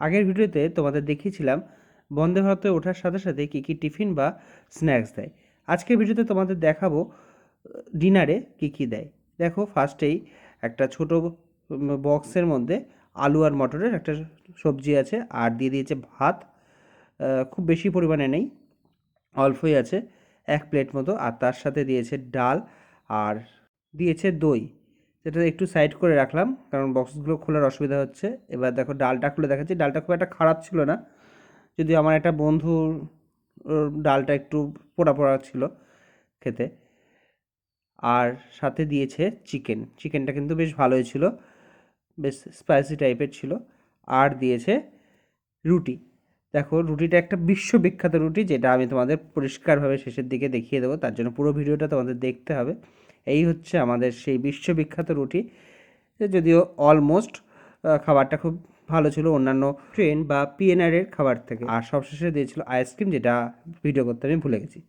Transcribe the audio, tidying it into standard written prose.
আগের ভিডিওতে তোমাদের দেখিয়েছিলাম বন্দে ভারতে ওঠার সাথে সাথে কী কী টিফিন বা স্ন্যাক্স দেয়। আজকের ভিডিওতে তোমাদের দেখাবো ডিনারে কী কী দেয়। দেখো, ফার্স্টেই একটা ছোট বক্সের মধ্যে আলু আর মটরের একটা সবজি আছে, আর দিয়ে দিয়েছে ভাত। খুব বেশি পরিমাণে নেই, অল্পই আছে, 1 প্লেট মতো। আর তার সাথে দিয়েছে ডাল আর দিয়েছে দই, যেটা একটু সাইড করে রাখলাম কারণ বক্সগুলো খোলার অসুবিধা হচ্ছে। এবার দেখো, ডালটা খুলে দেখাচ্ছি। ডালটা খুব একটা খারাপ ছিল না, যদিও আমার একটা বন্ধুর ডালটা একটু পোড়া পোড়া ছিল খেতে। আর সাথে দিয়েছে চিকেনটা কিন্তু বেশ ভালোই ছিল, বেশ স্পাইসি টাইপের ছিল। আর দিয়েছে রুটি। দেখো, রুটিটা একটা বিশ্ববিখ্যাত রুটি, যেটা আমি তোমাদের পরিষ্কারভাবে শেষের দিকে দেখিয়ে দেবো, তার জন্য পুরো ভিডিওটা তোমাদের দেখতে হবে। এই হচ্ছে আমাদের সেই বিশ্ববিখ্যাত রুটি, যদিও অলমোস্ট খাবারটা খুব ভালো ছিল অন্যান্য ট্রেন বা পিএনআরের খাবার থেকে। আর সবশেষে দিয়েছিল আইসক্রিম, যেটা ভিডিও করতে আমি ভুলে গেছি।